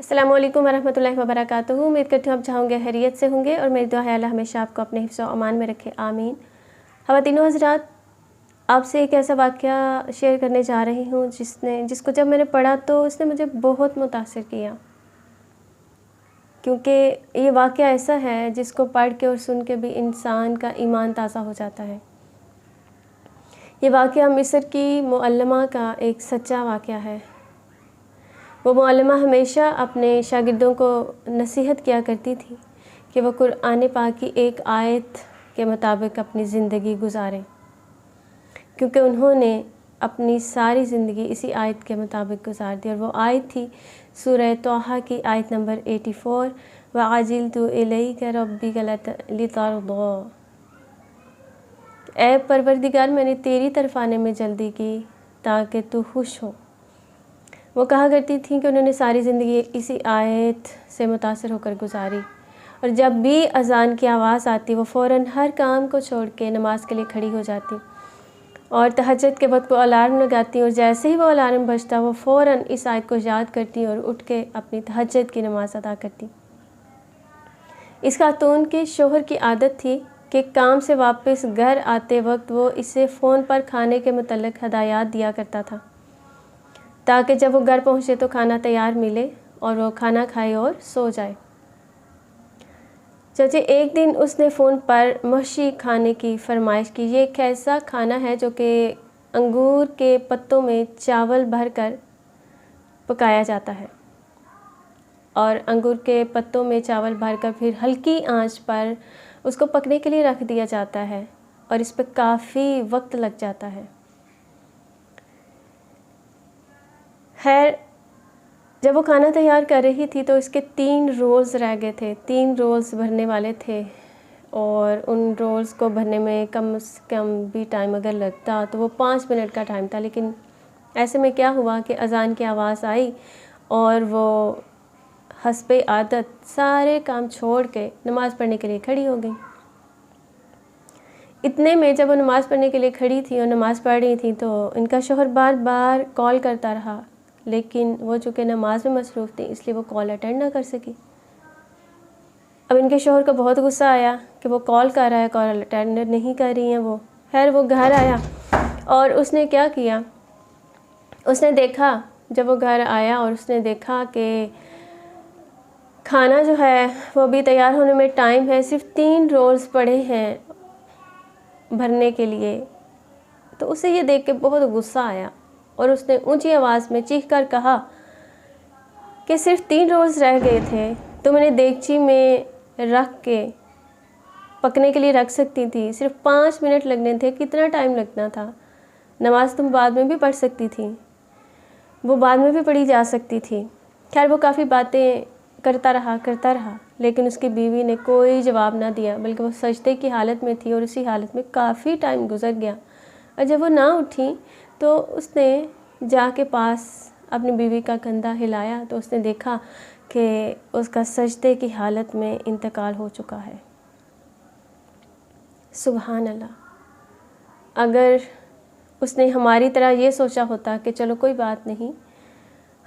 अस्सलामु अलैकुम वरहमतुल्लाहि वबरकातुहू। उम्मीद करती हूँ आप चाहोंगे खैरियत से होंगे और मेरी दुआ है अल्लाह हमेशा आपको अपने हिफ्ज़ व अमान में रखे, आमीन। ख़वातीनो हज़रात, आपसे एक ऐसा वाक़या शेयर करने जा रही हूँ जिसको जब मैंने पढ़ा तो उसने मुझे बहुत मुतासिर किया, क्योंकि ये वाक़या ऐसा है जिसको पढ़ के और सुन के भी इंसान का ईमान ताज़ा हो जाता है। ये वाक़या मिस्र की मुअल्लिमा का एक सच्चा वाक़या है। वो मुअल्लिमा हमेशा अपने शागिर्दों को नसीहत किया करती थी कि वो कुरान पाक की एक आयत के मुताबिक अपनी ज़िंदगी गुजारें, क्योंकि उन्होंने अपनी सारी ज़िंदगी इसी आयत के मुताबिक गुजार दी। और वो आयत थी सूरह तौहा की आयत नंबर 84, वअजिल्तु इलैका रब्बी लितर्दा। ऐ परवरदिगार, मैंने तेरी तरफ आने में जल्दी की ताकि तू खुश हो। वो कहा करती थी कि उन्होंने सारी ज़िंदगी इसी आयत से मुतासिर होकर गुजारी, और जब भी अज़ान की आवाज़ आती वो फ़ौरन हर काम को छोड़ के नमाज़ के लिए खड़ी हो जाती और तहज्जुद के वक्त वो अलार्म लगाती, और जैसे ही वो अलार्म बजता वो फ़ौरन इस आयत को याद करती और उठ के अपनी तहज्जुद की नमाज़ अदा करती। इस खातून के शोहर की आदत थी कि काम से वापस घर आते वक्त वो इसे फ़ोन पर खाने के मुतल्लिक़ हदायत दिया करता था, ताकि जब वो घर पहुँचे तो खाना तैयार मिले और वो खाना खाए और सो जाए। चाचे एक दिन उसने फ़ोन पर मशी खाने की फरमाइश की। ये एक ऐसा खाना है जो कि अंगूर के पत्तों में चावल भरकर पकाया जाता है, और अंगूर के पत्तों में चावल भरकर फिर हल्की आंच पर उसको पकने के लिए रख दिया जाता है, और इस पर काफ़ी वक्त लग जाता है। खैर, जब वो खाना तैयार कर रही थी तो इसके 3 रोल्स रह गए थे। 3 रोल्स भरने वाले थे, और उन रोल्स को भरने में कम से कम भी टाइम अगर लगता तो वो 5 मिनट का टाइम था। लेकिन ऐसे में क्या हुआ कि अज़ान की आवाज़ आई और वो हस्बे आदत सारे काम छोड़ के नमाज़ पढ़ने के लिए खड़ी हो गई। इतने में जब वो नमाज़ पढ़ने के लिए खड़ी थी और नमाज़ पढ़ रही थी तो इनका शौहर बार बार कॉल करता रहा, लेकिन वो चूँकि नमाज में मसरूफ़ थी इसलिए वो कॉल अटेंड ना कर सकी। अब इनके शौहर को बहुत गुस्सा आया कि वो कॉल कर रहा है, कॉल अटेंड नहीं कर रही हैं वो। खैर, वो घर आया और उसने क्या किया, उसने देखा, जब वो घर आया और उसने देखा कि खाना जो है वो भी तैयार होने में टाइम है, सिर्फ 3 रोल्स पड़े हैं भरने के लिए, तो उसे ये देख के बहुत गुस्सा आया और उसने ऊंची आवाज़ में चीख कर कहा कि सिर्फ 3 रोल्स रह गए थे, तो मैंने देगची में रख के पकने के लिए रख सकती थी, सिर्फ 5 मिनट लगने थे, कितना टाइम लगना था। नमाज तुम बाद में भी पढ़ सकती थी, वो बाद में भी पढ़ी जा सकती थी। खैर, वो काफ़ी बातें करता रहा, लेकिन उसकी बीवी ने कोई जवाब ना दिया, बल्कि वो सजदे की हालत में थी और उसी हालत में काफ़ी टाइम गुजर गया। और जब वो ना उठी तो उसने जाके पास अपनी बीवी का कंधा हिलाया तो उसने देखा कि उसका सजदे की हालत में इंतकाल हो चुका है। सुभान अल्लाह। अगर उसने हमारी तरह ये सोचा होता कि चलो कोई बात नहीं,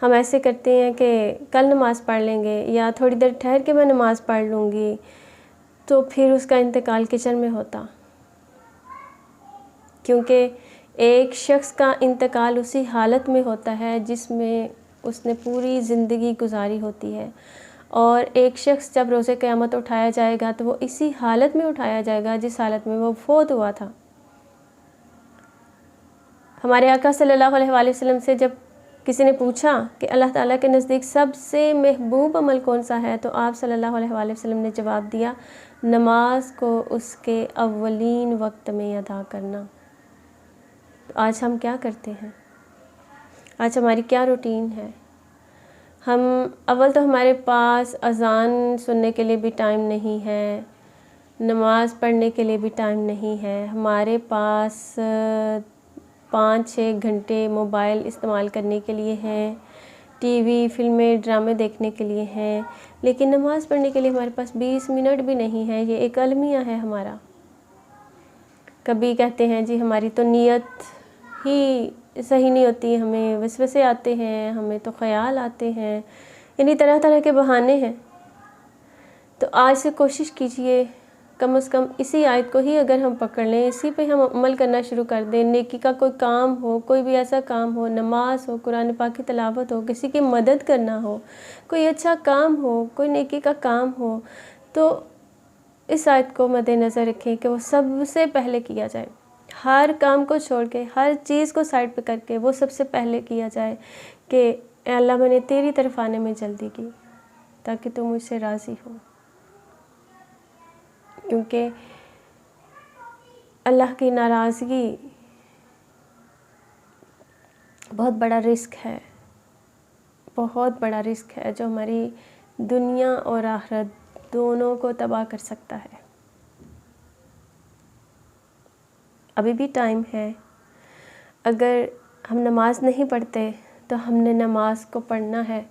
हम ऐसे करते हैं कि कल नमाज़ पढ़ लेंगे या थोड़ी देर ठहर के मैं नमाज़ पढ़ लूँगी, तो फिर उसका इंतकाल किचन में होता, क्योंकि एक शख्स का इंतकाल उसी हालत में होता है जिसमें उसने पूरी ज़िंदगी गुजारी होती है, और एक शख्स जब रोज़े क़यामत उठाया जाएगा तो वो इसी हालत में उठाया जाएगा जिस हालत में वो फ़ौत हुआ था। हमारे आका सल्लल्लाहु अलैहि वसल्लम से जब किसी ने पूछा कि अल्लाह ताला के नज़दीक सबसे महबूब अमल कौन सा है, तो आप सल्लल्लाहु अलैहि वसल्लम ने जवाब दिया, नमाज को उसके अव्वलीन वक्त में अदा करना। तो आज हम क्या करते हैं? आज हमारी क्या रूटीन है? हम अव्वल तो हमारे पास अज़ान सुनने के लिए भी टाइम नहीं है, नमाज़ पढ़ने के लिए भी टाइम नहीं है, हमारे पास 5-6 घंटे मोबाइल इस्तेमाल करने के लिए हैं, टीवी, फिल्में, ड्रामे देखने के लिए हैं, लेकिन नमाज़ पढ़ने के लिए हमारे पास 20 मिनट भी नहीं है। ये एक अलमिया है हमारा। कभी कहते हैं जी हमारी तो नीयत ही सही नहीं होती, हमें वसवसे आते हैं, हमें तो ख़याल आते हैं, यानी तरह तरह के बहाने हैं। तो आज से कोशिश कीजिए कम से कम इसी आयत को ही अगर हम पकड़ लें, इसी पे हम अमल करना शुरू कर दें। नेकी का कोई काम हो, कोई भी ऐसा काम हो, नमाज हो, कुरान पाक की तिलावत हो, किसी की मदद करना हो, कोई अच्छा काम हो, कोई नेकी का काम हो, तो इस आयत को मद्देनज़र रखें कि वो सबसे पहले किया जाए। हर काम को छोड़ के, हर चीज़ को साइड पे करके वो सबसे पहले किया जाए कि ए अल्लाह मैंने तेरी तरफ आने में जल्दी की ताकि तू मुझसे राज़ी हो। क्योंकि अल्लाह की नाराज़गी बहुत बड़ा रिस्क है, बहुत बड़ा रिस्क है जो हमारी दुनिया और आखिरत दोनों को तबाह कर सकता है। अभी भी टाइम है। अगर हम नमाज नहीं पढ़ते तो हमने नमाज को पढ़ना है,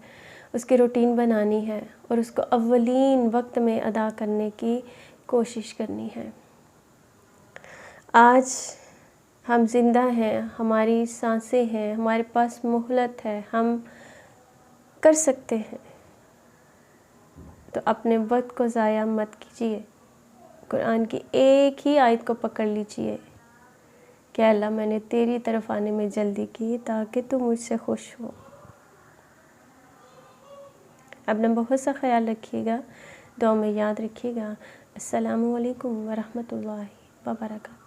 उसकी रूटीन बनानी है और उसको अव्वलीन वक्त में अदा करने की कोशिश करनी है। आज हम ज़िंदा हैं, हमारी सांसें हैं, हमारे पास मोहलत है, हम कर सकते हैं। तो अपने वक्त को ज़ाया मत कीजिए। कुरान की एक ही आयत को पकड़ लीजिए कि अल्लाह मैंने तेरी तरफ आने में जल्दी की ताकि तू मुझसे खुश हो। अपना बहुत सा ख्याल रखिएगा, दुआ में याद रखिएगा। अस्सलामु अलैकुम वरहमतुल्लाहि वबरकातुहू।